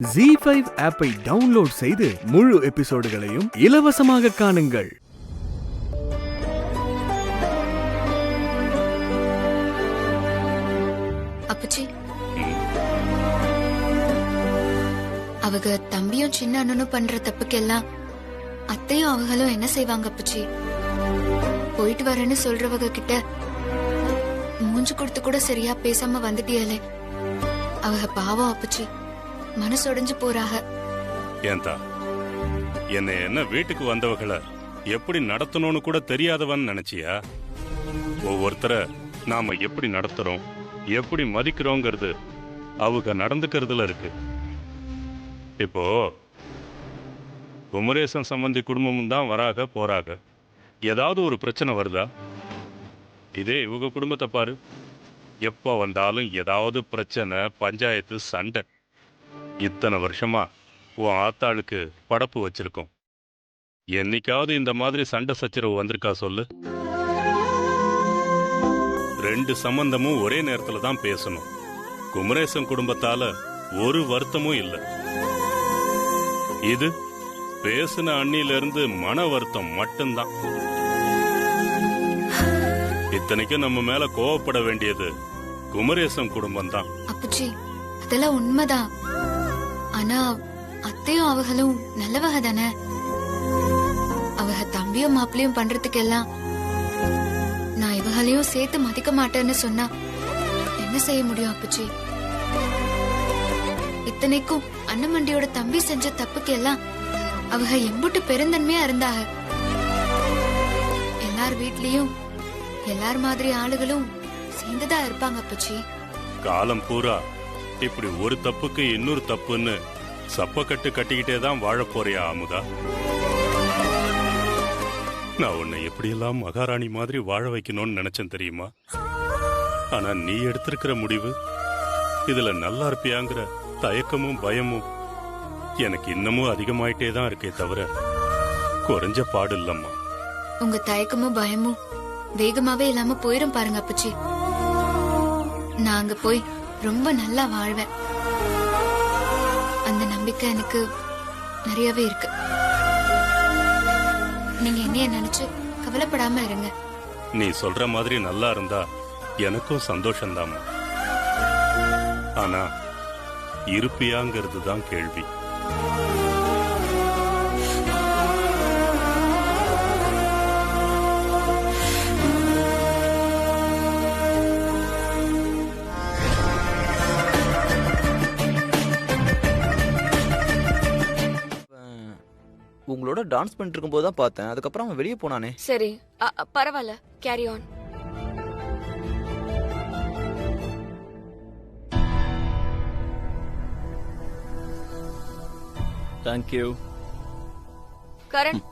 ZEE5 ஆப்பை download செய்து முழு எபிசோடுகளையும் இலவசமாக காணுங்கள். அப்பச்சி, அவங்க தம்பியும் சின்ன அண்ணனும் பண்ற தப்புக்கெல்லாம் அத்தையும் அவங்களும் என்ன செய்வாங்க அப்பச்சி? போயிட்டு வரேன்னு சொல்றவங்க கிட்ட மூஞ்சு கொடுத்து கூட சரியா பேசாம வந்துட்டியாலே, அவங்க பாவம் அப்பச்சி, மனசொடைஞ்சு போறாக. ஏந்தா என்ன வீட்டுக்கு வந்தவகளை எப்படி நடத்தணும்னு கூட தெரியாதவன் நினைச்சியா? ஒவ்வொருத்தர நாம எப்படி நடத்துறோம், எப்படி மதிக்கிறோங்கிறது அவங்க நடந்துக்கிறதுல இருக்கு. இப்போ குமரேசன் சம்பந்தி குடும்பமும் தான் வராக போறாங்க. ஏதாவது ஒரு பிரச்சனை வருதா? இதே இவங்க குடும்பத்தை பாரு, எப்போ வந்தாலும் ஏதாவது பிரச்சனை, பஞ்சாயத்து, சண்டை. இத்தனை வருஷமா உன் ஆத்தாளுக்கு படப்பு வச்சிருக்கோம். என்னைக்காவது இந்த மாதிரி சண்டை சச்சரவு வந்திருக்கா சொல்லு? ரெண்டு சம்பந்தமும் ஒரே நேரத்துல தான் பேசணும். குமரேசன் குடும்பத்தால ஒரு வருத்தமும் இல்லை. இது பேசின அண்ணிலிருந்து மன வருத்தம் மட்டும்தான். இத்தனைக்கும் நம்ம மேல கோவப்பட வேண்டியது குமரேசன் குடும்பம் தான். அப்பச்சி, அதெல்லாம் உண்மைதான். ஆனா அத்தையும் அவங்களும் நல்லவக தானே. அவங்க தம்பியும் மாப்பிளையும் பண்றதுக்கெல்லாம் நான் இவங்களையும் சேர்த்து மதிக்க மாட்டேன்னு சொன்னா என்ன செய்ய முடியும் அப்பச்சி? இத்தனைக்கும் அண்ணமண்டியோட தம்பி செஞ்ச தப்புக்கு எல்லாம் அவங்க எம்புட்டு பெருந்தன்மையா இருந்தாங்க. எல்லார் வீட்லயும் எல்லார் மாதிரி ஆளுகளும் சேர்ந்துதான் இருப்பாங்க அப்பச்சி. காலம் பூரா இப்படி ஒரு தப்புக்கு இன்னொரு தப்புன்னு சப்பக்கட்டு கட்டிக்கிட்டே தான் வாழ போறியா அமுதா? நான் உன்னை எப்படியெல்லாம் மகாராணி மாதிரி வாழ வைக்கணும்னு நினைச்சேன் தெரியுமா? ஆனா நீ எடுத்திருக்கிற முடிவு, இதுல நல்லா இருப்பியாங்கிற தயக்கமும் பயமும் எனக்கு இன்னமும் அதிகமாயிட்டே தான் இருக்கே தவிர குறைஞ்ச பாடு இல்லம்மா. உங்க தயக்கமும் பயமும் வேகமாவே இல்லாம போயிரும் பாருங்க அப்பச்சி. நான் அங்க போய் ரொம்ப நல்லா வாழ்வேன். அந்த நம்பிக்கை எனக்கு நிறையவே இருக்கு. நீங்க என்னைய நினைச்சு கவலைப்படாம இருங்க. நீ சொல்ற மாதிரி நல்லா இருந்தா எனக்கும் சந்தோஷம்தான். ஆனா இருப்பியாங்கிறது தான் கேள்வி. உங்களோட டான்ஸ் பண்ணிட்டு இருக்கும்போது தான் பார்த்தேன். அதுக்கப்புறம் அவன் வெளியே போனானே. சரி, பரவாயில்ல, carry on. Thank you. Karan,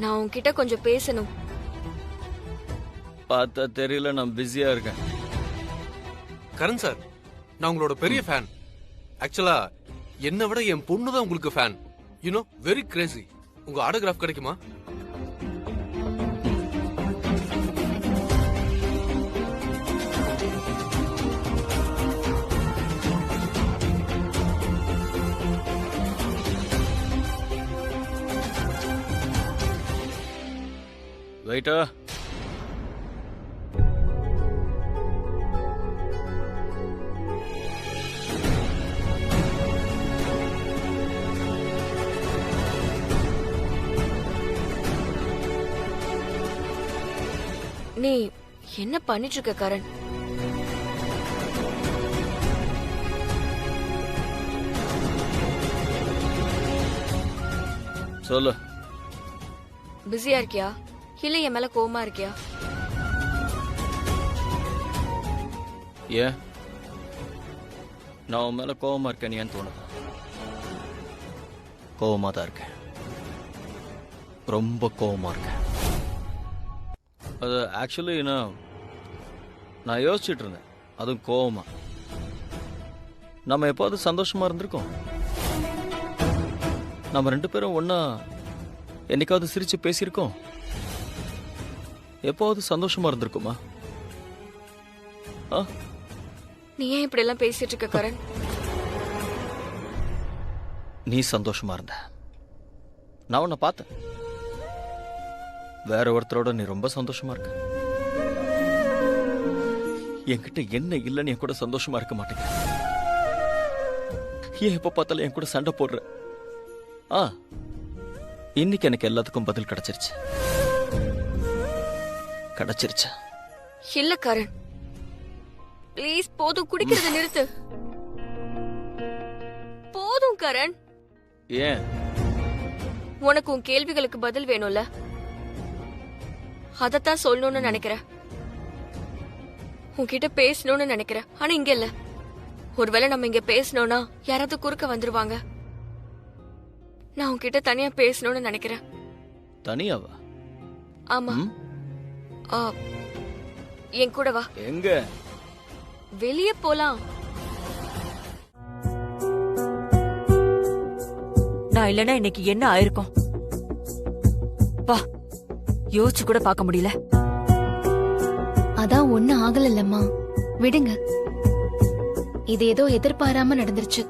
நான் உன்கிட்ட கொஞ்சம் பேசணும். பார்த்தா தெரியல, நான் பிஸியா இருக்கேன். கரண் சார், நான் உங்களோட பெரிய ஃபேன். ஆக்சுவலா என்னை விட என் பொண்ணு தான் உங்களுக்கு ஃபேன். You know, very Crazy. உங்க ஆட்டோகிராஃப் கிடைக்குமா? வெயிட்டா. நீ என்ன பண்ணிட்டு இருக்க கரண்? சொல்லு. பிஸியா இருக்கியா இல்ல என் மேல கோவமா இருக்கியா? ஏன் நான் உன் மேல கோவமா இருக்கேன் ஏன்னு தோணுது? கோவமா தான் இருக்கேன், ரொம்ப கோவமா இருக்கேன். அது ஆக்சுவலி நான் யோசிச்சுட்டு இருந்தேன், அதுவும் கோவமா. நம்ம எப்போது சந்தோஷமா இருந்திருக்கோம்? நம்ம ரெண்டு பேரும் ஒன்னா என்னைக்காவது சிரிச்சு பேசியிருக்கோம்? எப்போது சந்தோஷமா இருந்திருக்குமா? நீ ஏன் இப்படி எல்லாம் பேசிட்டு இருக்க கரண்? நீ சந்தோஷமா இருந்த, நான் உன்னை பார்த்தேன். வேற ஒருத்தரோட நீ ரொம்ப சந்தோஷமா இருக்க. என்கிட்ட என்ன இல்லைன்னு என் கூட சந்தோஷமா இருக்க மாட்டேங்க. ஏன் எப்ப பார்த்தாலும் என் கூட சண்டை போடுற? இன்னைக்கு எனக்கு எல்லாத்துக்கும் பதில் கிடைச்சிருச்சு. இல்ல கரண், ப்ளீஸ் போதும், குடிக்கிறத நிறுத்து. போதும் கரண். ஏன்? உனக்கு உன் கேள்விகளுக்கு பதில் வேணும்ல, அதத்தான் சொல்லணும்னு நினைக்கிறேன். உன்கிட்ட பேசணும்னு நினைக்கிறேன். ஆனா இங்க இல்ல. ஒருவேளை நம்ம இங்க பேசணும்னா யாராவது குறுக்க வந்துருவாங்க. நான் உன்கிட்ட தனியா பேசணும்னு நினைக்கிறேன். தனியாவா? ஆமா. என் கூட வா. எங்க? வெளியே போலாம். நான் இல்லனா இன்னைக்கு என்ன ஆயிருக்கும்? வா, யோசிச்சு கூட பார்க்க முடியல. அதான் ஒண்ணும் ஆகலல்லம்மா, விடுங்க. இது ஏதோ எதிர்பாராம நடந்துருச்சு.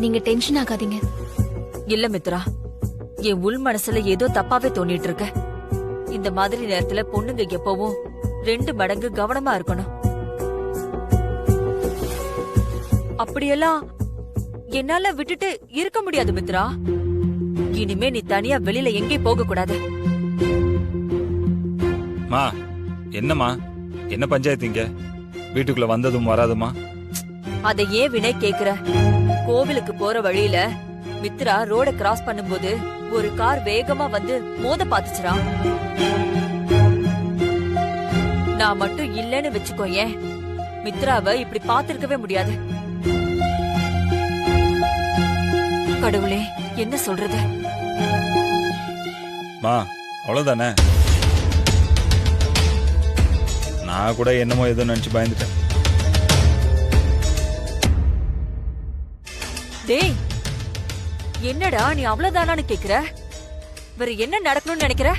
நீங்க டென்ஷன் ஆகாதீங்க. இல்ல மித்ரா, என் உள் மனசுல ஏதோ தப்பாவே தோணிட்டு இருக்க. இந்த மாதிரி நேரத்துல பொண்ணுங்க எப்பவும் 2 மடங்கு கவனமா இருக்கணும். அப்படியெல்லாம் என்னால விட்டுட்டு இருக்க முடியாது மித்ரா. இனிமே நீ தனியா வெளியில எங்கேயும் போக கூடாது. மா, என்னம்மா, என்ன பஞ்சாயத்துங்க? வீட்டுக்குள்ள வந்ததும் வராதுமா? அதை ஏன் வினய் கேக்குற? கோவிலுக்கு போற வழியில மித்ரா ரோட கிராஸ் பண்ணும்போது ஒரு கார் வேகமா வந்து மோத பாத்துச்சுரா. நான் மட்டும் இல்லன்னு வச்சுக்கோயேன், மித்ராவை இப்படி பாத்திருக்கவே முடியாது. கடவுளே, என்ன சொல்றது? மா, அவ்வளவுதானே? நான் கூட என்னமோ ஏதோ நினைச்சு பயந்துட்டேன். டேய், என்னடா நீ அவ்வளவுதானான்னு கேக்குற? வேற என்ன நடக்கணும்னு நினைக்கிற?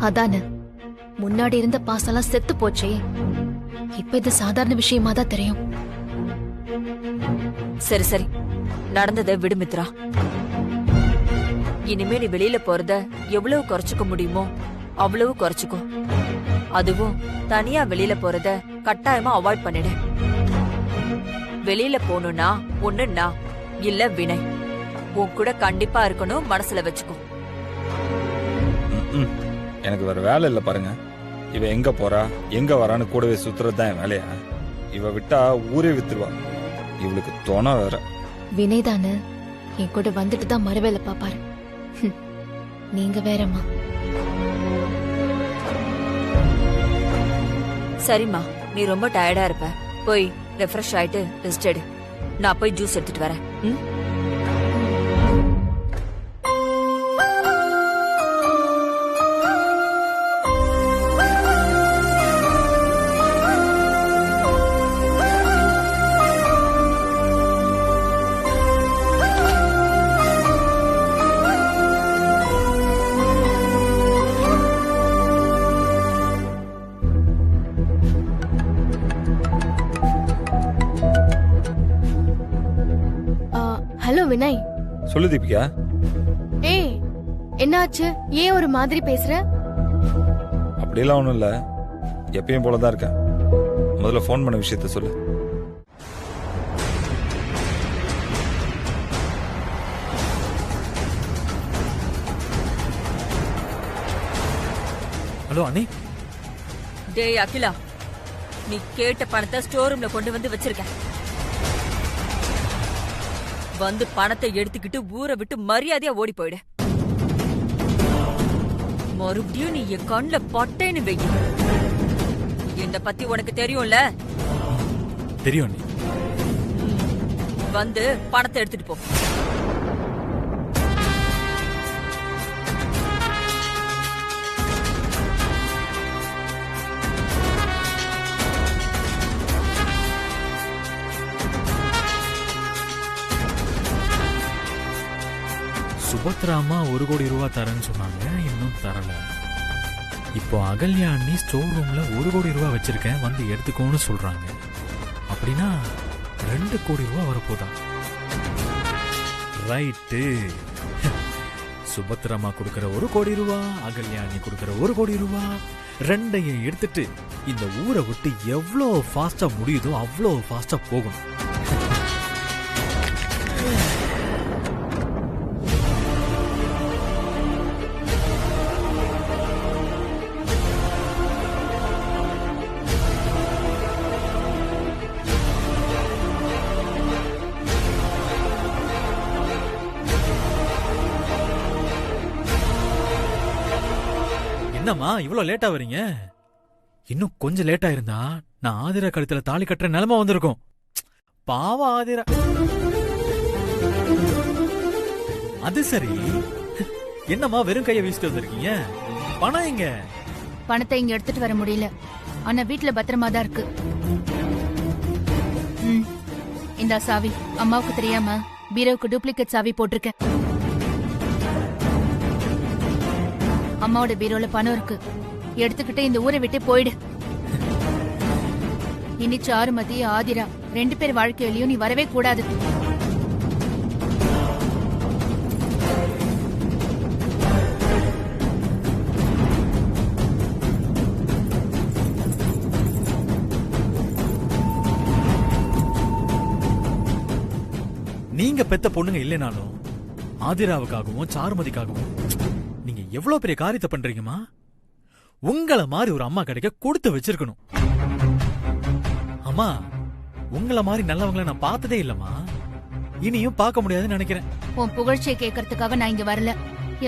அதானே, முன்னாடி இருந்த பாசெல்லாம் செத்து போச்சே. இப்ப இது சாதாரண விஷயமா தான் தெரியும். சரி சரி, நடந்ததை விடு மித்ரா. இனிமே நீ வெளியில போறத எவ்வளவு குறைச்சுக்க முடியுமோ அவ்வளவு குறைச்சுக்கோ. அதுவும் தனியா வெளியில போறத கட்டாயமா அவாய்ட் பண்ணிடு. வெளியில போகணும்னா ஒண்ணு நான் இல்ல வினய் உன் கூட கண்டிப்பா இருக்கணும், மனசுல வச்சுக்கோ. எனக்கு வேற வேலை இல்ல பாருங்க. இவ எங்க போறா எங்க வரான்னு கூடவே சுத்துறது தான் என் வேலையா? இவ விட்டா ஊரே வித்துருவா. இவளுக்கு தோண வேற. வினய் தானே என் கூட வந்துட்டு தான் மறுவேலை பாப்பாரு. நீங்க வேறம்மா. சரிம்மா, நீ ரொம்ப டயர்டா இருப்ப, போய் ரெஃப்ரெஷ் ஆயிட்டு ரெஸ்ட் எடு. நான் போய் ஜூஸ் எடுத்துட்டு வரேன். ஹலோ வினய். சொல்லு தீபிகா. ஏய், என்னாச்சு? ஏன் ஒரு மாதிரி பேசுற? அப்படியெல்லாம் ஒண்ணும் இல்ல, எப்பயும் போலதான் இருக்கேன். முதல்ல போன் பண்ண விஷயத்த சொல்லு. ஹலோ அண்ணே. டேய் அகிலா, நீ கேட்ட பணத்தை ஸ்டோர் ரூம்ல கொண்டு வந்து வச்சிருக்க. வந்து பணத்தை எடுத்துக்கிட்டு ஊரை விட்டு மரியாதையா ஓடி போயிடு. மறுபடியும் நீ என் கண்ணுல பட்டேன்னு வெயி. என்ன பத்தி உனக்கு தெரியும்ல? தெரியும் நீ. வந்து பணத்தை எடுத்துட்டு போ. சுபத்ரா அம்மா 1 கோடி ரூபாய் தரேன்னு சொன்னாங்க, இன்னும் தரல. இப்போ அகல்யா அண்ணி ஸ்டோர் ரூம்ல 1 கோடி ரூபா வச்சிருக்கேன் வந்து எடுத்துக்கோன்னு சொல்றாங்க. அப்படின்னா 2 கோடி ரூபா வரப்போதா? ரைட்டு. சுபத்ரமா கொடுக்கிற 1 கோடி ரூபா, அகல்யா அண்ணி கொடுக்கிற 1 கோடி ரூபா, ரெண்டையும் எடுத்துட்டு இந்த ஊரை விட்டு எவ்வளோ ஃபாஸ்டா முடியுதோ அவ்வளோ ஃபாஸ்டா போகணும். என்னம்மா இவ்வளோ லேட்டா வரீங்க? இன்னும் கொஞ்சம் லேட்டா இருந்தா நான் ஆதிரா கழுத்துல தாலி கட்டுற நிலைமை வந்திருக்கும். பாவம் ஆதிரா. அது சரி, என்னம்மா வெறும் கையை வீசிட்டு வந்திருக்கீங்க? பணம் எங்க? பணத்தை இங்க எடுத்துட்டு வர முடியல. ஆனா வீட்டுல பத்திரமா தான் இருக்கு. இந்த சாவி அம்மாவுக்கு தெரியாம பீரோவுக்கு டூப்ளிகேட் சாவி போட்டிருக்கேன். அம்மாவோட பீரோல பணம் இருக்கு. எடுத்துக்கிட்டு இந்த ஊரை விட்டு போயிடு. இனி சாருமதி, ஆதிரா 2 பேர் வாழ்க்கையிலயும் நீ வரவே கூடாது. நீங்க பெத்த பொண்ணுங்க இல்லைனாலும் ஆதிராவுக்காகவும் சாருமதிக்காகவும் நீங்க எவ்வளவு பெரிய காரியத்தை பண்றீங்கம்மா. உங்கள மாதிரி ஒரு அம்மா கிடைக்க கொடுத்து வச்சிருக்கணும். அம்மா, உங்கள மாதிரி நல்லவங்களை நான் பார்த்ததே இல்லம்மா. இனியும் பார்க்க முடியாதுன்னு நினைக்கிறேன். உன் புகழ்ச்சியை கேட்கறதுக்காக நான் இங்க வரல.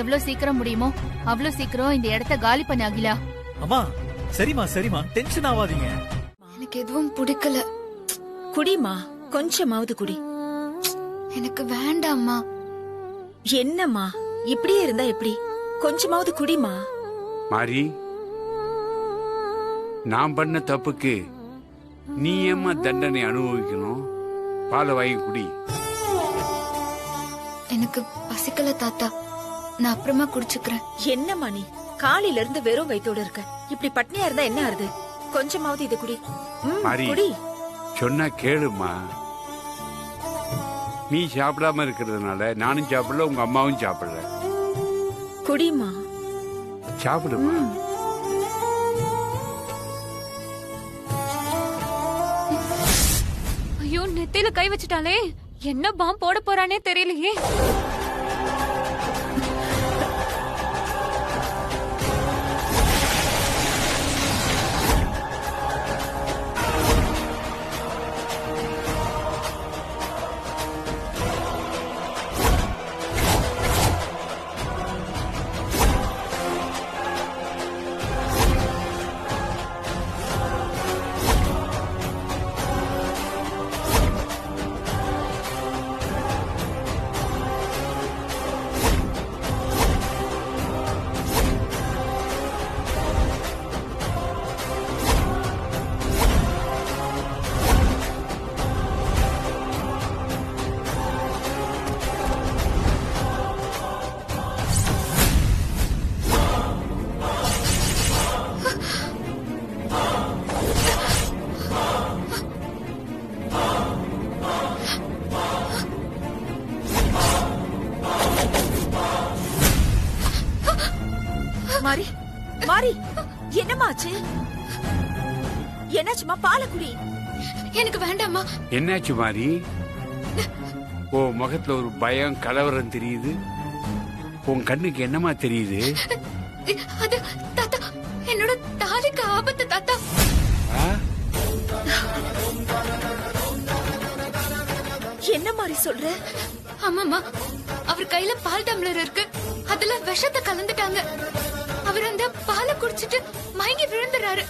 எவ்வளவு சீக்கிரம் முடியுமோ அவ்வளவு சீக்கிரம் இந்த இடத்த காலி பண்ண அகிலா. அம்மா சரிமா சரிமா, டென்ஷன் ஆகாதீங்க. எனக்கு எதுவும் பிடிக்கல. குடிமா, கொஞ்சமாவது குடி. எனக்கு வேண்டாம்மா. என்னம்மா இப்படியே இருந்தா எப்படி? கொஞ்சமாவது குடிமா. மாரி, நான் பண்ண தப்புக்கு நீ ஏம்மா தண்டனை அனுபவிக்கணும்? பாலை வாங்கி குடி. எனக்கு பசிக்கல தாத்தா, நான் அப்புறமா குடிச்சுக்கிறேன். என்னம்மா நீ காலையில இருந்து வெறும் வயித்தோட இருக்க. இப்படி பட்னியா இருந்தா என்ன ஆறுது? கொஞ்சமாவது இது குடி. மாரி, குடி. சொன்னா கேளுமா. நீ சாப்பிடாம இருக்கிறதுனால நானும் சாப்பிடல, உங்க அம்மாவும் சாப்பிடல. குடிமா. சாப்பிடுமா. ஐயோ, நெத்தியில கை வச்சுட்டாலே. என்ன பாம் போட போறானே தெரியலையே. மாரி, மாரி, என்னமாச்சு? என்னாச்சுமா? பாலை குடி. எனக்கு வேண்டாம்மா. என்னாச்சு மாரி? ஓ முகத்துல ஒரு பயம், கலவரம் தெரியுது. உன் கண்ணுக்கு என்னமா தெரியுது? அது தாத்தா, என்னோட தாலிக்கு ஆபத்து தாத்தா. என்ன மாதிரி சொல்ற? ஆமாமா, அவர் கையில பால் டம்ளர் இருக்கு. அதுல விஷத்தை கலந்துட்டாங்க. அவர் அந்த பாலை குடிச்சிட்டு மயங்கி விழுந்துறாரு.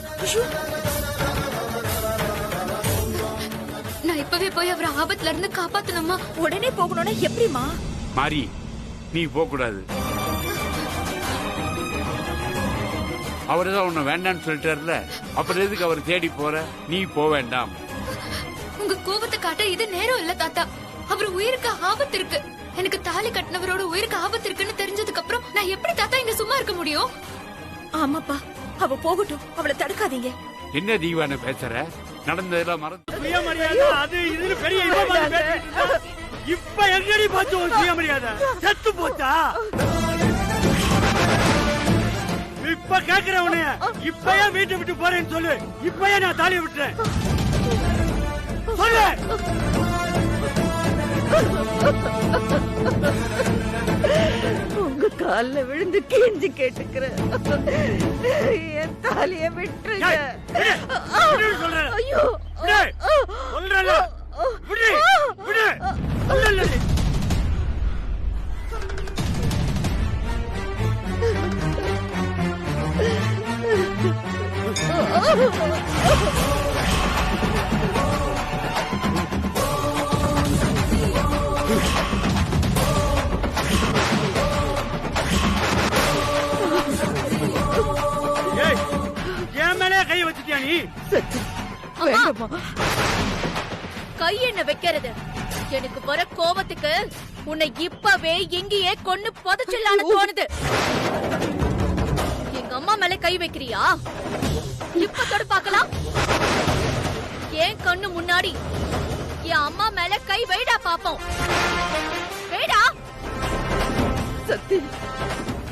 நான் இப்பவே போய் அவரை ஆபத்துல இருந்து காப்பாத்தணுமா? உடனே போகணும்னா எப்படிமா? மாரி, நீ போக கூடாது. அவர்தான் உன்னை வேண்டான்னு சொல்லிட்டார்ல, அப்புறம் எதுக்கு அவர் தேடி போற? நீ போக வேண்டாம். உங்க கோபத்தை காட்ட இது நேரம் இல்ல தாத்தா. அவர் உயிருக்கு ஆபத்து இருக்கு. எனக்கு தாலி கட்டினவரோட உயிருக்கு ஆபத்து இருக்குன்னு தெரிஞ்சதுக்கு அப்புறம் நான் எப்படி தாத்தா இங்க சும்மா இருக்க முடியும்? ஆமாப்பா, அவ போகட்டும், அவளை தடுக்காதீங்க. என்ன தீவான பேசுற? நடந்ததெல்லாம் மறந்து சுயமரியாதை அது இதுன்னு பெரிய இவமா பேசிட்டு இருந்தா, இப்ப எங்கடி பார்த்து ஒரு சுயமரியாதை செத்து போச்சா? இப்ப கேக்குறேன் உன்னைய, இப்பயே வீட்டை விட்டு போறேன்னு சொல்லு. இப்பயே நான் தாலியை விட்டுறேன் சொல்லு. உங்க கால்ல விழுந்து கெஞ்சி கேட்டுக்கிறேன், என் தாலிய விட்டுருங்க. சொல்றேன் ஐயோ, சொல்றேன் விடு விடு சொல்லல. என் மேலே கை வச்சுட்டியா நீ? கை என்ன வைக்கிறது? எனக்கு வர கோபத்துக்கு உன்னை இப்பவே இங்கேயே கொன்னு புதைச்சிடலான்னு தோணுது. எங்க அம்மா மேல கை வைக்கிறியா? இப்ப தொடு பார்க்கலாம். ஏன் கண்ணு முன்னாடி என் அம்மா மேல கை வைடா பாப்போம். வைடா. சக்தி,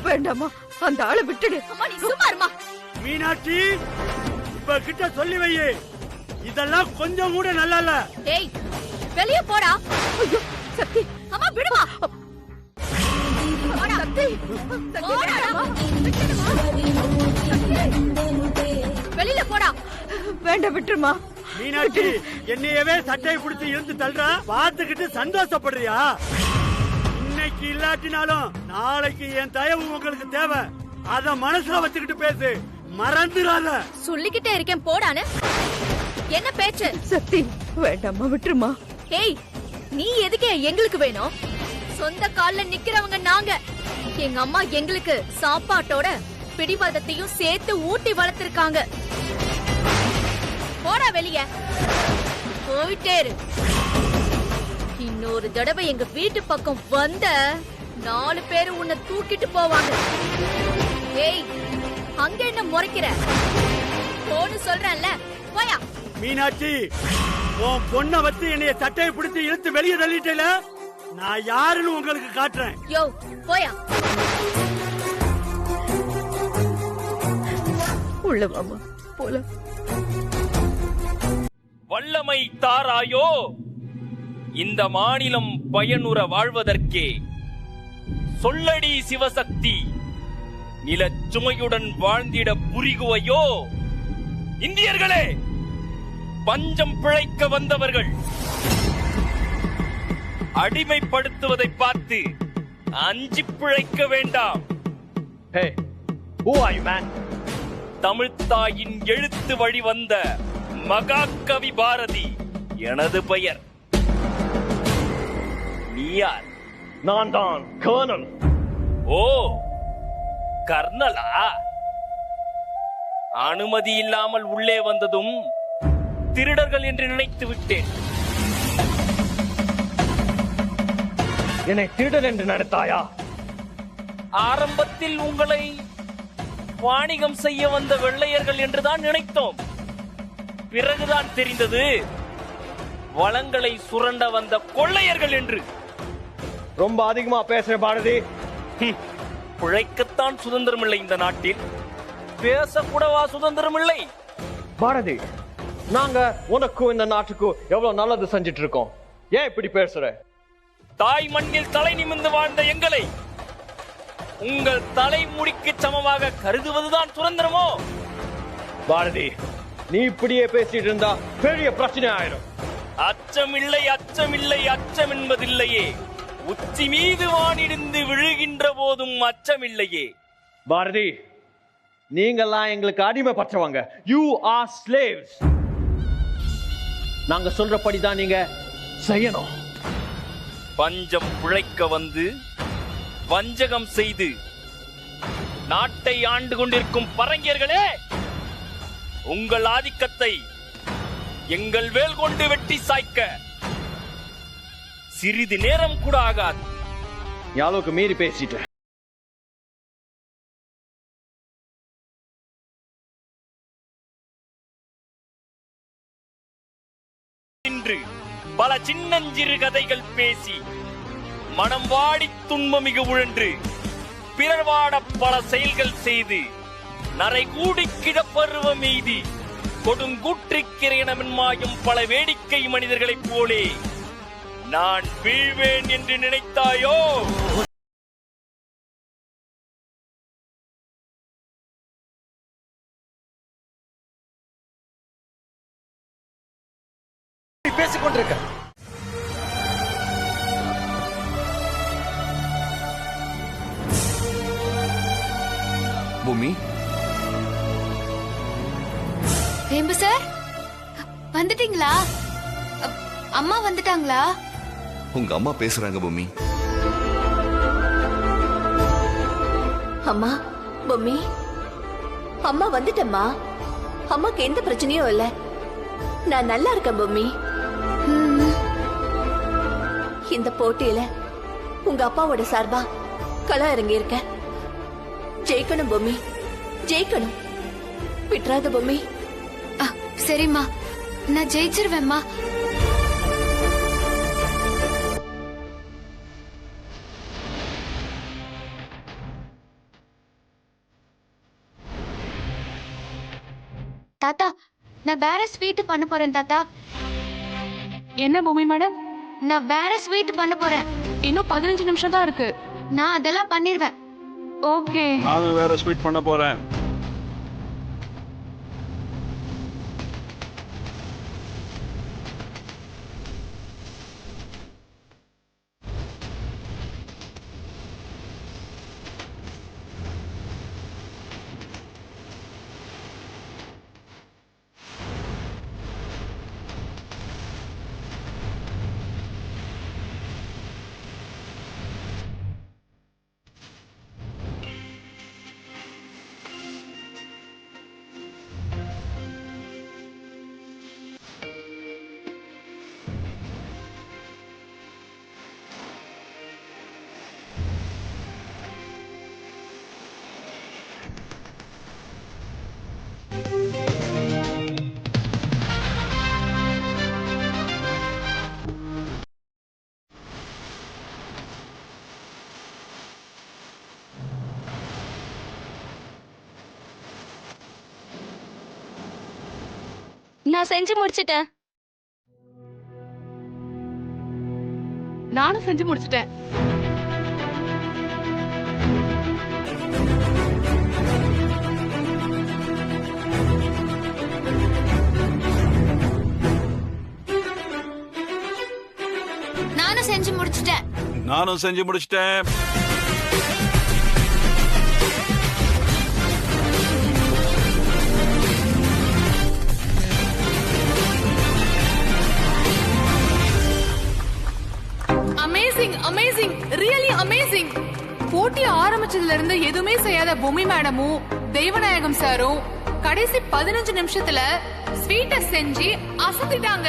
வேண்டாமா, அந்த ஆளை விட்டுடு. அம்மா நீ சும்மா இருமா. மீனாட்சி, இப்ப கிட்ட சொல்லி வை, இதெல்லாம் கொஞ்சம் கூட நல்லா இல்ல. டேய் வெளிய போடா. ஐயோ சக்தி, அம்மா விடுமா. போடா. சக்தி, போடா. வெளியில போடா. வேண்டாம் விட்டுருமா. மீனாட்சி, என்னையவே சட்டையை பிடிச்சி இருந்து தள்ளுறா, பார்த்துக்கிட்டு சந்தோஷப்படுறியா? இன்னைக்கு இல்லாட்டினாலும் நாளைக்கு என் தயவு உங்களுக்கு தேவை. அத மனசுல வச்சுக்கிட்டு பேசு, மறந்துடாத. சொல்லிக்கிட்டே இருக்கேன் போடான்னு. என்ன பேச்சு? சக்தி, வேண்டாமா விட்டுருமா. ஏய், நீ எதுக்கு எங்களுக்கு வேணும்? சொந்த கால்ல நிக்கிறவங்க நாங்க. எங்க அம்மா எங்களுக்கு சாப்பாட்டோட பிடிவாதத்தையும் சேர்த்து ஊட்டி வளர்த்திருக்காங்க. போடா வெளிய. போயிட்டே இரு. இன்னொரு தடவை எங்க வீட்டு பக்கம் வந்த 4 பேரு உன்னை தூக்கிட்டு போவாங்க. ஏய், அங்க என்ன முறைக்கிற? போன்னு சொல்றேன்ல, போயா. மீனாட்சி, உன் பொண்ணை வச்சு என்னைய சட்டையை பிடிச்சி இழுத்து வெளியே தள்ளிட்டேல, நான் யாருன்னு உங்களுக்கு காட்டுறேன். யோ, போயா. உள்ள வாமா, போல. வல்லமை தாராயோ இந்த மாநிலம் பயனுற வாழ்வதற்கே. சொல்லடி சிவசக்தி, நிலச்சுமையுடன் வாழ்ந்திட புரிகுவையோ. இந்தியர்களே, பஞ்சம் பிழைக்க வந்தவர்கள் அடிமைப்படுத்துவதை பார்த்து அஞ்சி பிழைக்க வேண்டாம். தமிழ்த்தாயின் எழுத்து வழி வந்த மகாகவி பாரதி எனது பெயர். நீ யார்? நான் தான் கர்னல். ஓ, கர்னலா? அனுமதி இல்லாமல் உள்ளே வந்ததும் திருடர்கள் என்று நினைத்து விட்டேன். என்னை திருடன் என்று நடத்தாயா? ஆரம்பத்தில் உங்களை வாணிகம் செய்ய வந்த வெள்ளையர்கள் என்றுதான் நினைத்தோம். பிறகுதான் தெரிந்தது வளங்களை சுரண்ட வந்த கொள்ளையர்கள் என்று. ரொம்ப அதிகமா பேசுற பாரதி. பிழைக்கத்தான் சுதந்திரம் இல்லை இந்த நாட்டில், பேசக்கூடவா சுதந்திரம் இல்லை? பாரதி, நாங்க உனக்கும் இந்த நாட்டுக்கும் எவ்வளவு நல்லது செஞ்சிட்டு இருக்கோம், ஏன் இப்படி பேசுற? தாய் மண்ணில் தலை நிமிர்ந்து வாழ்ந்த எங்களை உங்கள் தலைமுடிக்கு சமமாக கருதுவதுதான் சுதந்திரமோ? பாரதி, நீ இப்படியே பேசிட்டு இருந்தா பெரிய பிரச்சனை ஆயிடும். அச்சமில்லை, அச்சமில்லை, அச்சம் என்பதில்லையே. உச்சி மீது வானிடிந்து விழுகின்ற போதும் அச்சமில்லையே. பாரதி, நீங்கெல்லாம் எங்களுக்கு அடிமைப்பட்டவங்க. You are slaves. நாங்க சொல்றபடிதான் நீங்க செய்யணும். பஞ்சம் பிழைக்க வந்து வஞ்சகம் செய்து நாட்டை ஆண்டு கொண்டிருக்கும் பரங்கியர்களே, உங்கள் ஆதிக்கத்தை எங்கள் வேல் கொண்டு வெட்டி சாய்க்க சிறிது நேரம் கூட ஆகாது. அளவுக்கு மீறி பேசிட்டு என்று பல சின்னஞ்சிறு கதைகள் பேசி மனம் வாடி துன்பமிகு உழன்று பிறர் வாட பல செயல்கள் செய்து நரை கூடி கிடப்பருவம் எய்தி கொடுங்கூற்றிக்கிறேனமாயும் பல வேடிக்கை மனிதர்களைப் போலே நான் வீழ்வேன் என்று நினைத்தாயோ? பேசிக் கொண்டிருக்க பூமி, வேம்பு சார் வந்துட்டீங்களா? அம்மா வந்துட்டாங்களா? உங்க அம்மா பேசுறாங்க பூமி. அம்மா, பொம்மி, அம்மா வந்துட்டம்மா. அம்மாக்கு எந்த பிரச்சனையும் இல்ல. நான் நல்லா இருக்கேன் பொம்மி. இந்த போட்டியில உங்க அப்பாவோட சார்பா களம் இறங்கி இருக்க. ஜெயிக்கணும் பொம்மி, ஜெயிக்கணும். விட்டுறாத பொம்மி. சரிம்மா, நான் ஜெயிச்சிருவேம்மா. தாத்தா, நான் வேற ஸ்வீட் பண்ண போறேன் தாத்தா. என்ன பூமி மேடம்? நான் வேற ஸ்வீட் பண்ண போறேன். இன்னும் 15 நிமிஷம் தான் இருக்கு. நான் அதெல்லாம் பண்ணிடுவேன். ஓகே. நானும் வேற ஸ்வீட் பண்ண போறேன். நான் செஞ்சு முடிச்சிட்டேன். நானும் செஞ்சு முடிச்சிட்டேன். நானும் செஞ்சு முடிச்சிட்டேன். நானும் செஞ்சு முடிச்சிட்டேன். Amazing, amazing, really amazing. போட்டி ஆரம்பிச்சதுல இருந்து எதுவுமே செய்யாத பூமி மேடமும் தெய்வநாயகம் சாரும் கடைசி 15 நிமிஷத்துல ஸ்வீட்டை செஞ்சு அசத்திட்டாங்க.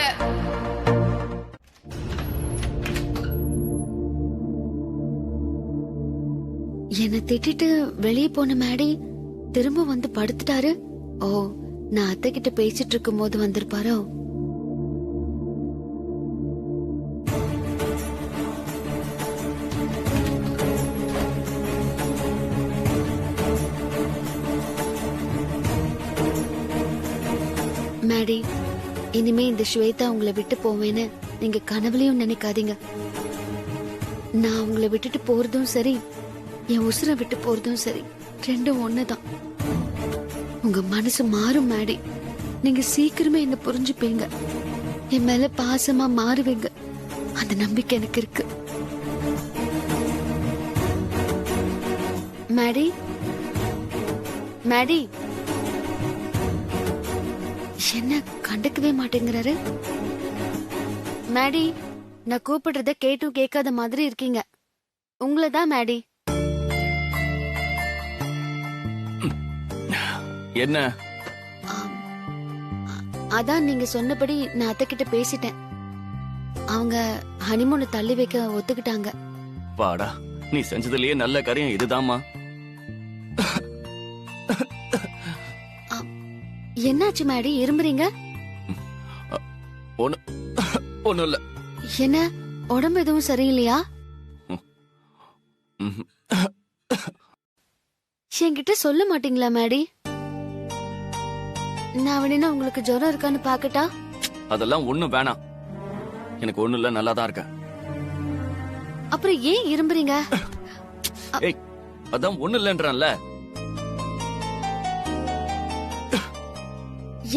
என்னை திட்டிட்டு வெளியே போன மேடி திரும்ப வந்து படுத்துட்டாரு. ஓ, நான் அத்தை கிட்ட பேசிட்டு இருக்கும் போது வந்திருப்பாரோ? மேடி, இனிமே இந்த ஸ்வேதா உங்களை விட்டு போவேன்னு நீங்க கனவுலயும் நினைக்காதீங்க. நான் உங்களை விட்டுட்டு போறதும் சரி, என் உசுரை விட்டு போறதும் சரி, ரெண்டும் ஒண்ணுதான். உங்க மனசு மாறும் மேடி. நீங்க சீக்கிரமே என்ன புரிஞ்சுப்பீங்க. என் மேல பாசமா மாறுவீங்க. அந்த நம்பிக்கை எனக்கு இருக்கு. மேடி, மேடி, என்ன கண்டுக்கவே மாட்டேங்கிறாரு? மேடி, நான் கூப்பிடுறத கேட்டும் கேட்காத மாதிரி இருக்கீங்க. உங்களதான் மேடி. என்ன? அதான் நீங்க சொன்னபடி நான் அத்தை கிட்ட பேசிட்டேன். அவங்க ஹனிமூனை தள்ளி வைக்க ஒத்துக்கிட்டாங்க. வாடா, நீ செஞ்சதுலயே நல்ல காரியம் இதுதாம்மா. என்னாச்சு மேடி, இரும்புறீங்க? ஒண்ணு ஒண்ணும் இல்ல. என்ன உடம்பு எதுவும் சரியில்லையா? என்கிட்ட சொல்ல மாட்டீங்களா மேடி? நான் வேணா உங்களுக்கு ஜுரம் இருக்கான்னு பாக்கட்டா? அதெல்லாம் ஒண்ணும் வேணாம். எனக்கு ஒண்ணும் இல்ல, நல்லா தான் இருக்கேன். அப்புறம் ஏன் இரும்புறீங்க? ஏய், அதான் ஒண்ணும் இல்லன்றேன்ல.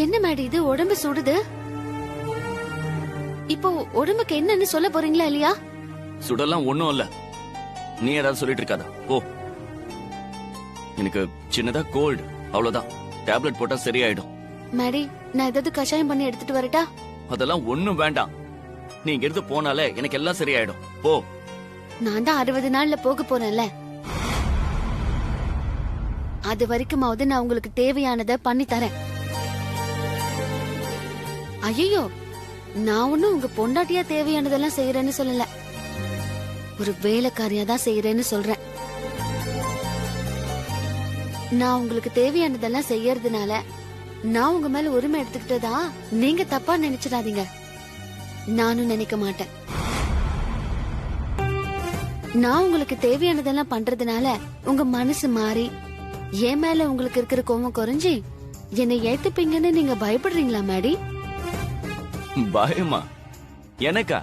என்ன மேடி இது உடம்பு சுடுது? இப்போ உடம்புக்கு என்னன்னு சொல்ல போறீங்களா இல்லையா? சுடலாம் ஒண்ணும் இல்ல. நீ ஏதாவது சொல்லிட்டு இருக்காத. ஓ, எனக்கு சின்னதா கோல்டு, அவ்வளவுதான். டேப்லெட் போட்டா சரியாயிடும். மேடி, நான் ஏதாவது கஷாயம் பண்ணி எடுத்துட்டு வரட்டா? அதெல்லாம் ஒண்ணும் வேண்டாம். நீ இங்க இருந்து போனாலே எனக்கு எல்லாம் சரியாயிடும். போ. நான் தான் 60 நாள்ல போக போறேன்ல. அது வரைக்குமாவது நான் உங்களுக்கு தேவையானதை பண்ணி தரேன். ஐயோ, நான் ஒண்ணும் உங்க பொண்டாட்டியா தேவையானதெல்லாம் செய்யறேன்னு சொல்லல. ஒரு வேலைக்காரியா தான் செய்யறேன்னு சொல்றேன். நான் உங்களுக்கு தேவையானதெல்லாம் செய்யறதுனால நான் உங்க மேல உரிமை எடுத்துக்கிட்டதா நீங்க தப்பா நினைச்சிடாதீங்க. நானும் நினைக்க மாட்டேன். நான் உங்களுக்கு தேவையானதெல்லாம் பண்றதுனால உங்க மனசு மாறி என் மேல உங்களுக்கு இருக்கிற கோவம் குறைஞ்சி என்னை ஏத்துப்பீங்கன்னு நீங்க பயப்படுறீங்களா மேடி? பயமா? எனக்கா?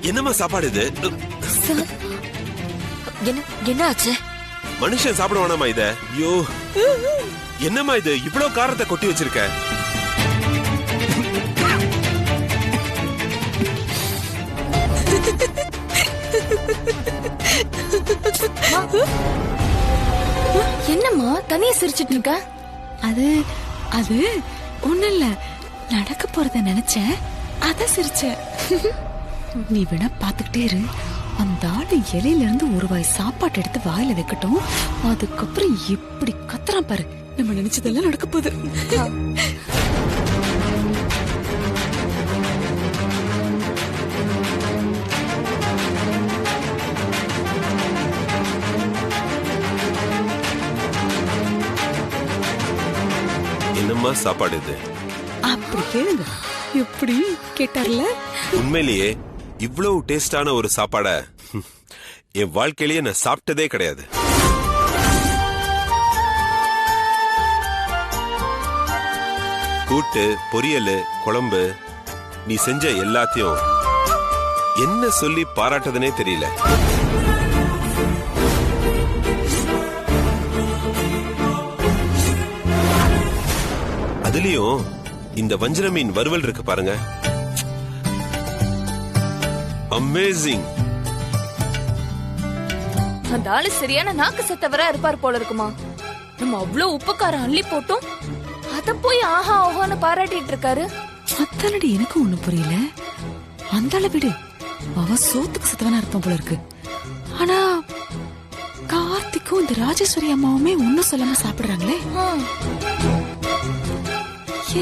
என்னமா சாப்பாடு இது? என்ன ஆச்சு? மனுஷன் சாப்பிட வேணாமா இத? ஐயோ, என்னமா இது இவ்வளவு காரத்தை கொட்டி வச்சிருக்க? என்னம்மா தனியா சிரிச்சிட்டு இருக்க? அது அது ஒண்ணு இல்ல, நடக்க போறத நினைச்சேன், அத சிரிச்சேன். நீ வேணா பாத்துக்கிட்டே இரு. அந்த ஆளு இலையில இருந்து ஒரு வாய் சாப்பாட்டு எடுத்து வாயில வைக்கட்டும், அதுக்கப்புறம் எப்படி கத்துறான் பாரு. நம்ம நினைச்சதெல்லாம் நடக்க போகுது. என்னம்மா சாப்பாடு இது? அப்படி கேளுங்க. எப்படி கேட்டார்ல? உண்மையிலேயே இவ்வளவு டேஸ்டான ஒரு சாப்பாட என் வாழ்க்கையிலேயே நான் சாப்பிட்டதே கிடையாது. கூட்டு, பொரியல், குழம்பு, நீ செஞ்ச எல்லாத்தையும் என்ன சொல்லி பாராட்டதுனே தெரியல. அதுலயும் இந்த வஞ்சர மீன் வறுவல் இருக்கு பாருங்க, அமேசிங். அந்த ஆளு சரியான நாக்கு செத்தவரா இருப்பார் போல இருக்குமா. நம்ம அவ்வளவு உப்புக்காரம் அள்ளி போட்டும் அத போய் ஆஹா ஓஹான்னு பாராட்டிட்டு இருக்காரு. அத்தானடி எனக்கு ஒண்ணு புரியல. அந்த ஆளை விடு, அவ சோத்துக்கு செத்தவனா இருப்பான் போல இருக்கு. ஆனா கார்த்திக்கும் இந்த ராஜேஸ்வரி அம்மாவுமே ஒன்னும் சொல்லாம சாப்பிடுறாங்களே.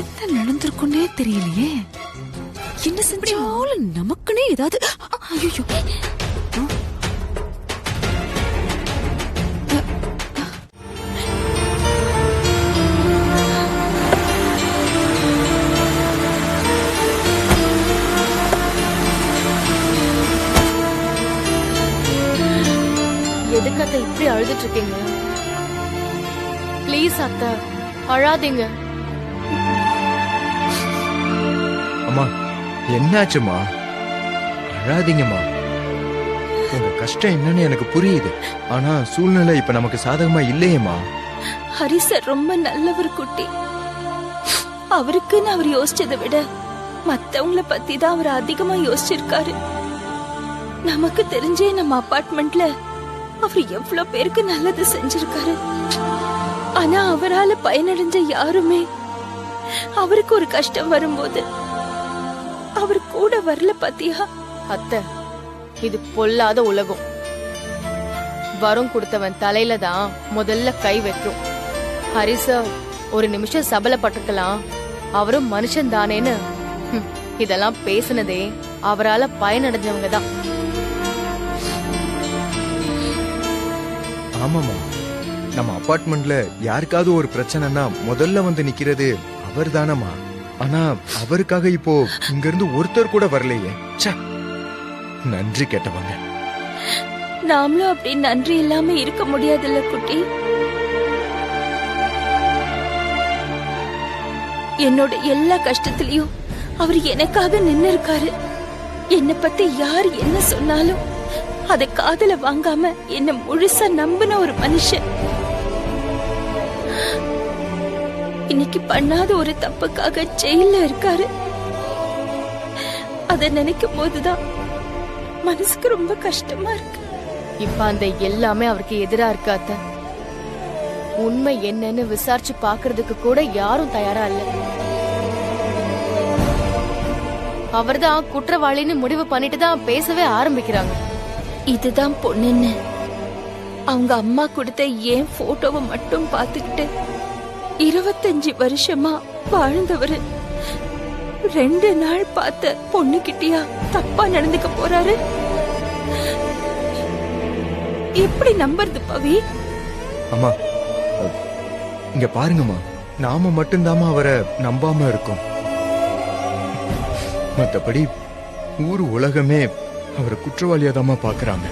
என்ன நடந்திருக்குன்னே தெரியலையே. என்ன செஞ்சாலும் நமக்குன்னே ஏதாவது. ஐயோ, எதுக்கு அத்தை இப்படி அழுதுட்டு இருக்கீங்க? ப்ளீஸ் அத்தை அழாதீங்க. அம்மா, என்னாச்சுமா? அழாதீங்கம்மா. உங்க கஷ்டம் என்னன்னு எனக்கு புரியுது. ஆனா சூழ்நிலை இப்ப நமக்கு சாதகமா இல்லையேம்மா. ஹரிச ரொம்ப நல்லவர் குட்டி. அவருக்குன்னு அவர் யோசிச்சதை விட மத்தவங்கள பத்தி தான் அவர் அதிகமா யோசிச்சிருக்காரு. நமக்கு தெரிஞ்சே நம்ம அபார்ட்மெண்ட்ல அவர் எவ்வளவு பேருக்கு நல்லது செஞ்சிருக்காரு. ஆனா அவரால பயனடைஞ்ச யாருமே அவருக்கு ஒரு கஷ்டம் வரும்போது அவர் கூட வரல பாத்தியா? அத்தை, இது பொல்லாத உலகம். வரம் கொடுத்தவன் தலையில தான் முதல்ல கை வைக்கும். ஹரிச ஒரு நிமிஷம் சபலப்பட்டிருக்கலாம், அவரும் மனுஷன் தானேன்னு இதெல்லாம் பேசுனதே அவரால பயனடைஞ்சவங்க தான். ஆமாமா, நம்ம அபார்ட்மெண்ட்ல யாருக்காவது ஒரு பிரச்சனைனா முதல்ல வந்து நிக்கிறது அவர் தானம்மா. ஆனா அவருக்காக இப்போ இங்க இருந்து ஒருத்தர் கூட வரலையே. நன்றி கேட்டவங்க. நாமளும் அப்படி நன்றி இல்லாம இருக்க முடியாதுல்ல குட்டி. என்னோட எல்லா கஷ்டத்திலயும் அவர் எனக்காக நின்னு இருக்காரு. என்னை பத்தி யார் என்ன சொன்னாலும் அத காதுல வாங்காம என்ன முழுசா நம்பின ஒரு மனுஷன். இன்னைக்கு பண்ணாத ஒரு தப்புக்காக ஜெயில இருக்காரு. அத நினைக்கும் போதுதான் மனசுக்கு ரொம்ப கஷ்டமா இருக்கு. இப்ப அந்த எல்லாமே அவருக்கு எதிரா இருக்காத்த. உண்மை என்னன்னு விசாரிச்சு பாக்குறதுக்கு கூட யாரும் தயாரா இல்ல. அவர்தான் குற்றவாளின்னு முடிவு பண்ணிட்டு தான் பேசவே ஆரம்பிக்கிறாங்க. இதுதான் பொண்ணுன்னு அவங்க அம்மா கொடுத்த ஏன் போட்டோவை மட்டும் பாத்துக்கிட்டு 25 வருஷமா வாழ்ந்தவரு 2 நாள் பார்த்த பொண்ணுகிட்டயா தப்பா நடந்துக்க போறாரு? எப்படி நம்புறது பவி? அம்மா இங்க பாருங்கம்மா, நாம மட்டும்தாம்மா அவரை நம்பாம இருக்கோம். மத்தபடி ஊரு உலகமே அவரை குற்றவாளியாதாம்மா பாக்குறாங்க.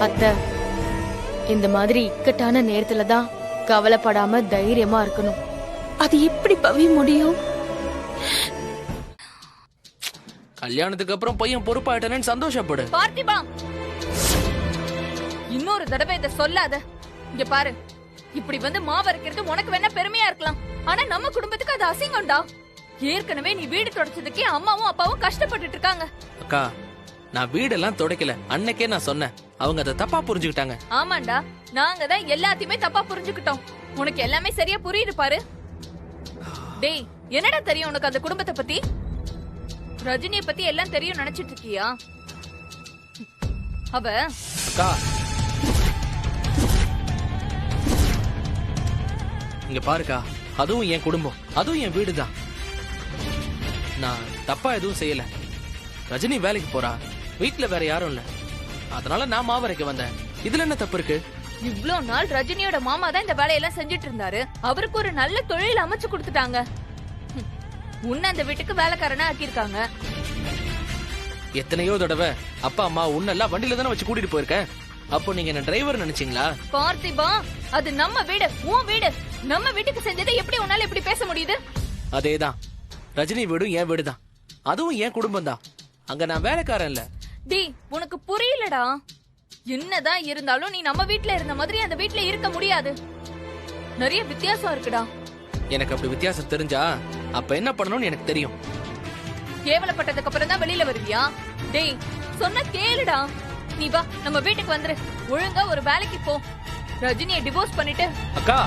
அத்தை, இந்த மாதிரி இக்கட்டான நேரத்துல தான் கவலைப்படாம தைரியமா இருக்கணும். அது எப்படி பவி முடியும்? கல்யாணத்துக்கு அப்புறம் பையன் பொறுப்பாயிட்டேன்னு சந்தோஷப்படு. பார்த்திபா, இன்னொரு தடவை இத சொல்லாத. இங்க பாரு, இப்படி வந்து மாவு அரைக்கிறது உனக்கு வேணா பெருமையா இருக்கலாம், ஆனா நம்ம குடும்பத்துக்கு அது அசிங்கம்டா. ஏற்கனவே நீ வீடு தொடச்சதுக்கே அம்மாவும் அப்பாவும் கஷ்டப்பட்டுட்டு இருக்காங்க. அக்கா, நான் வீடெல்லாம் துடைக்கல, அன்னைக்கே நான் சொன்னேன். அவங்க அதை தப்பா புரிஞ்சுக்கிட்டாங்க. ஆமாண்டா, நாங்க தான் எல்லாத்தையுமே தப்பா புரிஞ்சுக்கிட்டோம். உனக்கு எல்லாமே சரியா புரியுது பாரு. டேய், என்னடா தெரியும் உனக்கு அந்த குடும்பத்தை பத்தி? ரஜினிய பத்தி எல்லாம் தெரியும் நினைச்சிட்டு இருக்கியா? அவ அக்கா, இங்க பாருக்கா, அதுவும் என் குடும்பம், அதுவும் என் வீடுதான். நான் தப்பா எதுவும் செய்யல. ரஜினி வேலைக்கு போறா, வீட்டுல வேற யாரும் இல்ல, அதனால நான் மாவரைக்க வந்தேன். இதுல என்ன தப்பு இருக்கு? இவ்ளோ நாள் ரஜினியோட மாமா தான் இந்த வேலையெல்லாம் செஞ்சிட்டு இருந்தாரு. அவருக்கு ஒரு நல்ல தொழில் அமைச்சு கொடுத்துட்டாங்க. உன்ன அந்த வீட்டுக்கு வேலைக்காரனா ஆக்கியிருக்காங்க. எத்தனையோ தடவை அப்பா அம்மா உன்னெல்லாம் வண்டியில தானே வச்சு கூட்டிட்டு போயிருக்கேன். அப்போ நீங்க என்ன டிரைவர் நினைச்சீங்களா? பார்த்திபா, அது நம்ம வீடு, உன் வீடு. நம்ம வீட்டுக்கு செஞ்சதை எப்படி உன்னால இப்படி பேச முடியுது? அதேதான், ரஜினி வீடும் என் வீடுதான், அதுவும் என் குடும்பம் தான். அங்க நான் வேலைக்காரன் இல்ல. டேய், உனக்கு புரியலடா. என்னதான் இருந்தாலும் நீ நம்ம வீட்ல இருந்த மாதிரி அந்த வீட்ல இருக்க முடியாது. நிறைய வித்தியாசம் இருக்குடா. எனக்கு அப்படி வித்தியாசம் தெரிஞ்சா அப்ப என்ன பண்ணணும்னு எனக்கு தெரியும். கேவலப்பட்டதுக்கு அப்புறம் தான் வெளியில வருவியா? டேய், சொன்ன கேளுடா. நீ வா, நம்ம வீட்டுக்கு வந்துரு. ஒழுங்கா ஒரு வேலைக்கு போ. ரஜினியை டிவோர்ஸ் பண்ணிட்டு. அக்கா,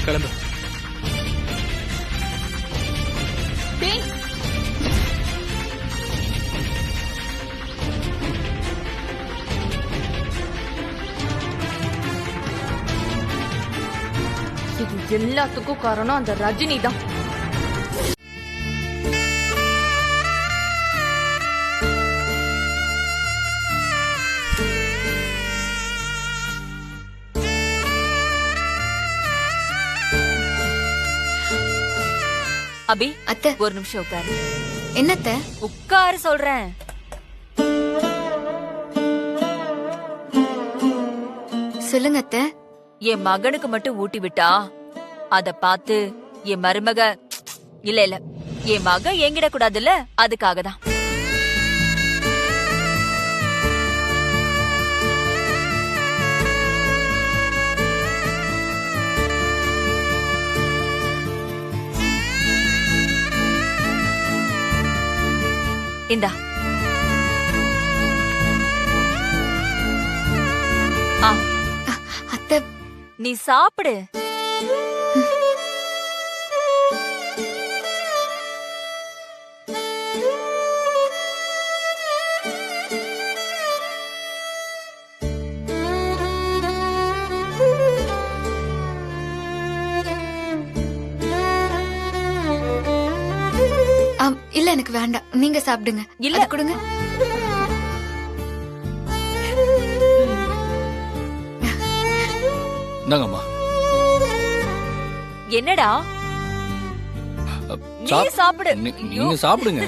கிளம்பு. டேய், இது எல்லாத்துக்கும் காரணம் அந்த ரஜினி தான். அபி, அத்தை ஒரு நிமிஷம் உட்காரு. என்னத்த? உட்காரு சொல்றேன். சொல்லுங்க அத்தை. என் மகனுக்கு மட்டும் ஊட்டி விட்டா அத பார்த்து என் மருமக இல்ல இல்ல என் மகன் எங்கிட கூடாதுல்ல, அதுக்காக தான். இந்தா. அத்தை, நீ சாப்பிடு. இல்ல எனக்கு வேண்டாம், நீங்க சாப்பிடுங்க. இல்ல கொடுங்க. இந்தாங்கம்மா. என்னடா நீ சாப்பிடு. நீங்க சாப்பிடுங்க.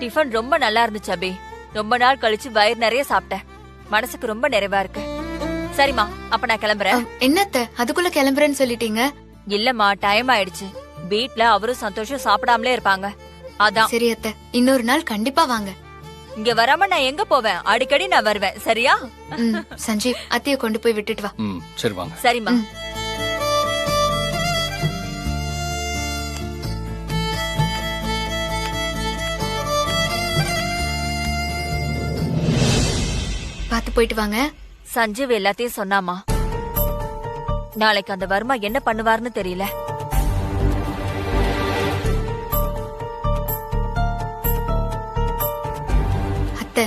டிஃபன் ரொம்ப நல்லா இருந்துச்சு அபி. ரொம்ப நாள் கழிச்சு வயிறு நிறைய சாப்பிட்டேன். மனசுக்கு ரொம்ப நிறைவா இருக்கு. சரிம்மா, அப்ப நான் கிளம்புறேன். என்னத்த அதுக்குள்ள கிளம்புறேன்னு சொல்லிட்டீங்க? இல்லம்மா, டைம் ஆயிடுச்சு. வீட்ல அவரும் சந்தோஷம் சாப்பிடாமலே இருப்பாங்க. அதான். சரி அத்தை, இன்னொரு நாள் கண்டிப்பா வாங்க. இங்க வராம நான் எங்க போவேன்? அடிக்கடி நான் வருவேன். சரியா? சஞ்சீவ், அத்தைய கொண்டு போய் விட்டுட்டு வா. சரி வாங்க. சரிம்மா. பாத்து போயிட்டு வாங்க. சஞ்சீவ் எல்லாத்தையும் சொன்னாமா. நாளைக்கு அந்த வர்மா என்ன பண்ணுவார்னு தெரியல. அத்தை,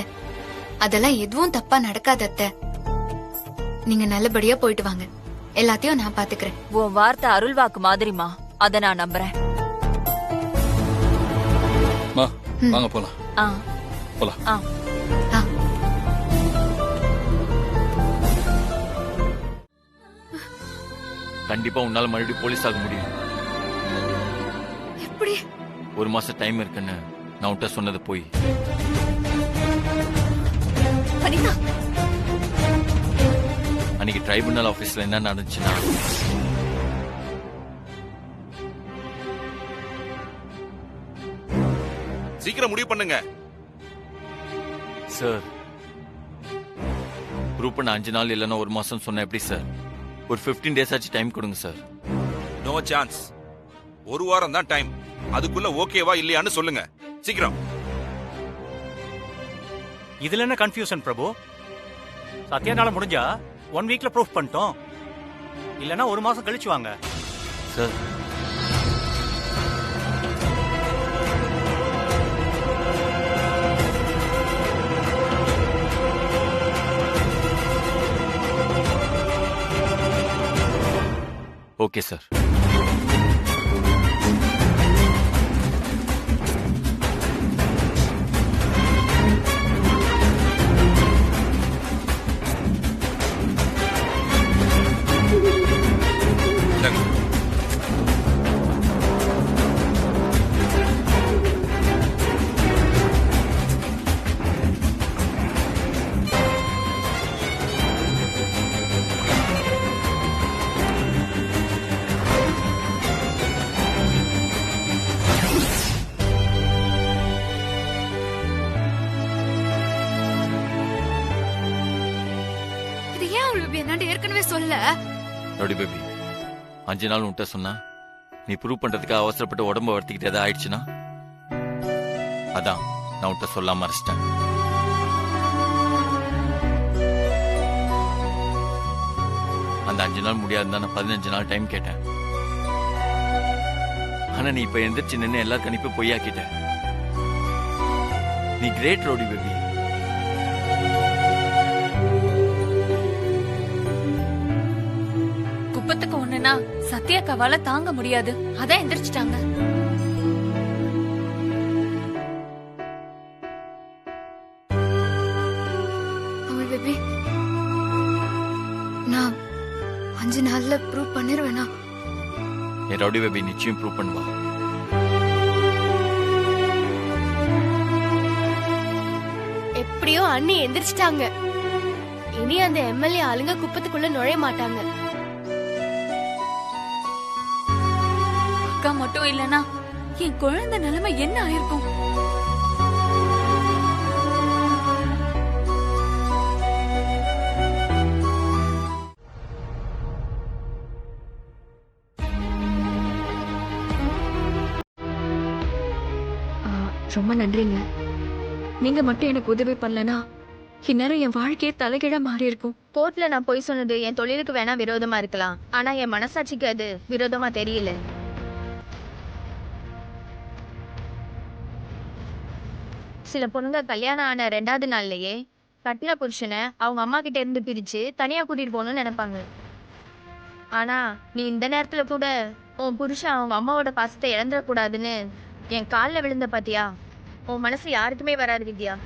அதெல்லாம் எதுவும் தப்பா நடக்காது அத்தை. நீங்க நல்லபடியா போயிட்டு வாங்க. எல்லாத்தையும் நான் பாத்துக்கிறேன். உன் வார்த்தை அருள் வாக்கு மாதிரிமா, அத நான் நம்புறேன். வாங்க போலாம். போலாம். கண்டிப்பா உன்னால மறுபடியும் போலீஸ் ஆக முடியும். எப்படி? 1 மாசம் டைம் இருக்குன்னு நான் உன்கிட்ட சொன்னது போய். அன்னைக்கு ட்ரைபுனல் ஆபீஸ்ல என்ன நடந்துச்சுன்னா, சீக்கிரம் முடிவு பண்ணுங்க சார். ப்ரூவ் பண்ண 5 நாள் இல்லைன்னா 1 மாசம் சொன்ன எப்படி சார்? ஒரு 15 days ஆச்சு டைம் கொடுங்க சார். No chance. 1 வாரம் தான் டைம். அதுக்குள்ள ஓகேவா இல்லையான்னு சொல்லுங்க சீக்கிரம். இதுல என்ன கன்ஃபியூஷன் பிரபு? சத்தியனால முடிஞ்சா 1 வீக்ல ப்ரூஃப் பண்ணிட்டோம். இல்லனா 1 மாசம் கழிச்சு வாங்க சார். Okay sir. ஏற்கனவே சொல்ல ரவுடி பேபி, 5 நாள் உன்கிட்ட சொன்னா நீ ப்ரூவ் பண்றதுக்கு அவசரப்பட்டு உடம்ப வருத்திக்கிட்டு ஏதாவது ஆயிடுச்சுன்னா, அதான் நான் உன்கிட்ட சொல்லாம மறைச்சிட்டேன். அந்த 5 நாள் முடியாதுதான் நான் 15 நாள் டைம் கேட்டேன். ஆனா நீ இப்ப எந்திரிச்சு நின்று எல்லா கணிப்பும் பொய்யாக்கிட்ட. நீ கிரேட் ரவுடி பேபி. குப்பத்துக்கு ஒண்ணுனா சத்யாக்காவால தாங்க முடியாது, அதான் எந்திரிச்சிட்டாங்க. பேபி, நான் 5 நாள்ல ப்ரூவ் பண்ணிருவேனா? என் ரவுடி பேபி நிச்சயம் ப்ரூவ் பண்ணுவா. எப்படியோ அண்ணி எந்திரிச்சிட்டாங்க. இனி அந்த எம்எல்ஏ ஆளுங்க குப்பத்துக்குள்ள நுழைய மாட்டாங்க. அக்கா மட்டும் இல்லனா என் குழந்தை நிலைமை என்ன ஆயிருக்கும்? ரொம்ப நன்றிங்க. நீங்க மட்டும் எனக்கு உதவி பண்ணலனா இந்நேரம் என் வாழ்க்கையே தலைகீழா மாறி இருக்கும். கோர்ட்ல நான் போய் சொன்னது என் தொழிலுக்கு வேணா விரோதமா இருக்கலாம், ஆனா என் மனசாட்சிக்கு அது விரோதமா தெரியல. சில பொண்ணுங்க கல்யாணம் ஆன 2வது நாள்லயே கட்டின புருஷனை அவங்க அம்மா கிட்ட இருந்து பிரிச்சு தனியா கூட்டிட்டு போகணும்னு நினைப்பாங்க. ஆனா நீ இந்த நேரத்துல கூட உன் புருஷன் அவங்க அம்மாவோட பாசத்தை இழந்துடக்கூடாதுன்னு என் காலில் விழுந்த பாத்தியா? உன் மனசு யாருக்குமே வராது வித்யா.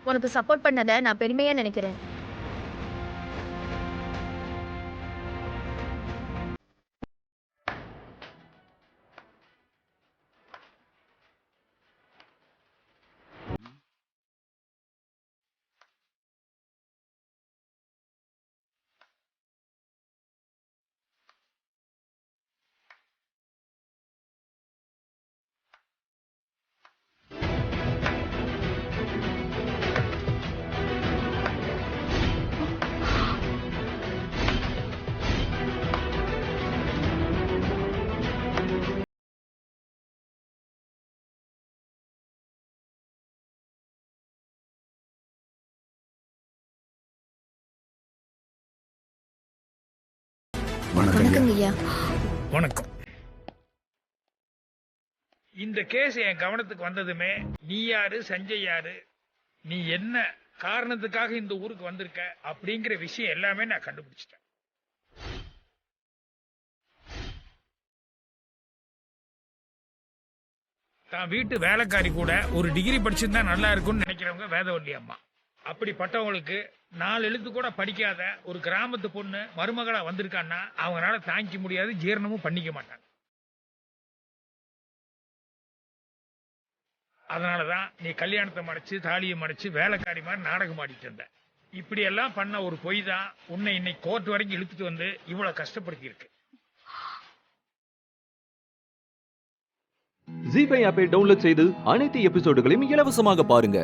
உனக்கு சப்போர்ட் பண்ணதை நான் பெருமையா நினைக்கிறேன். வணக்கம் ஐயா. வணக்கம். இந்த கேஸ் என் கவனத்துக்கு வந்ததுமே நீ யாரு, சஞ்சய் யாரு, நீ என்ன காரணத்துக்காக இந்த ஊருக்கு வந்திருக்க அப்படிங்கிற விஷயம் எல்லாமே நான் கண்டுபிடிச்சிட்டேன். தான் வீட்டு வேலைக்காரி கூட ஒரு டிகிரி படிச்சிருந்தா நல்லா இருக்கும்னு நினைக்கிறவங்க வேதவல்லி அம்மா. அப்படிப்பட்டவங்களுக்கு 4 எழுத்து கூட படிக்காத ஒரு கிராமத்து பொண்ணு மருமகளா வந்திருக்கான்னா அவங்களால தாங்கிக்க முடியாது, ஜீரணமும் பண்ணிக்க மாட்டாங்க. அதனாலதான் நீ கல்யாணத்தை மறைச்சு தாலியை மறைச்சு வேலைக்காரி மாதிரி நாடகம் ஆடிட்டு இருந்த. இப்படி எல்லாம் பண்ண ஒரு பொய் தான் உன்னை இன்னைக்கு கோர்ட் வரைக்கும் இழுத்துட்டு வந்து இவ்வளவு கஷ்டப்படுத்தி இருக்கு. ஜீ5 ஆப்பை டவுன்லோட் செய்து அனைத்து எபிசோடுகளையும் இலவசமாக பாருங்க.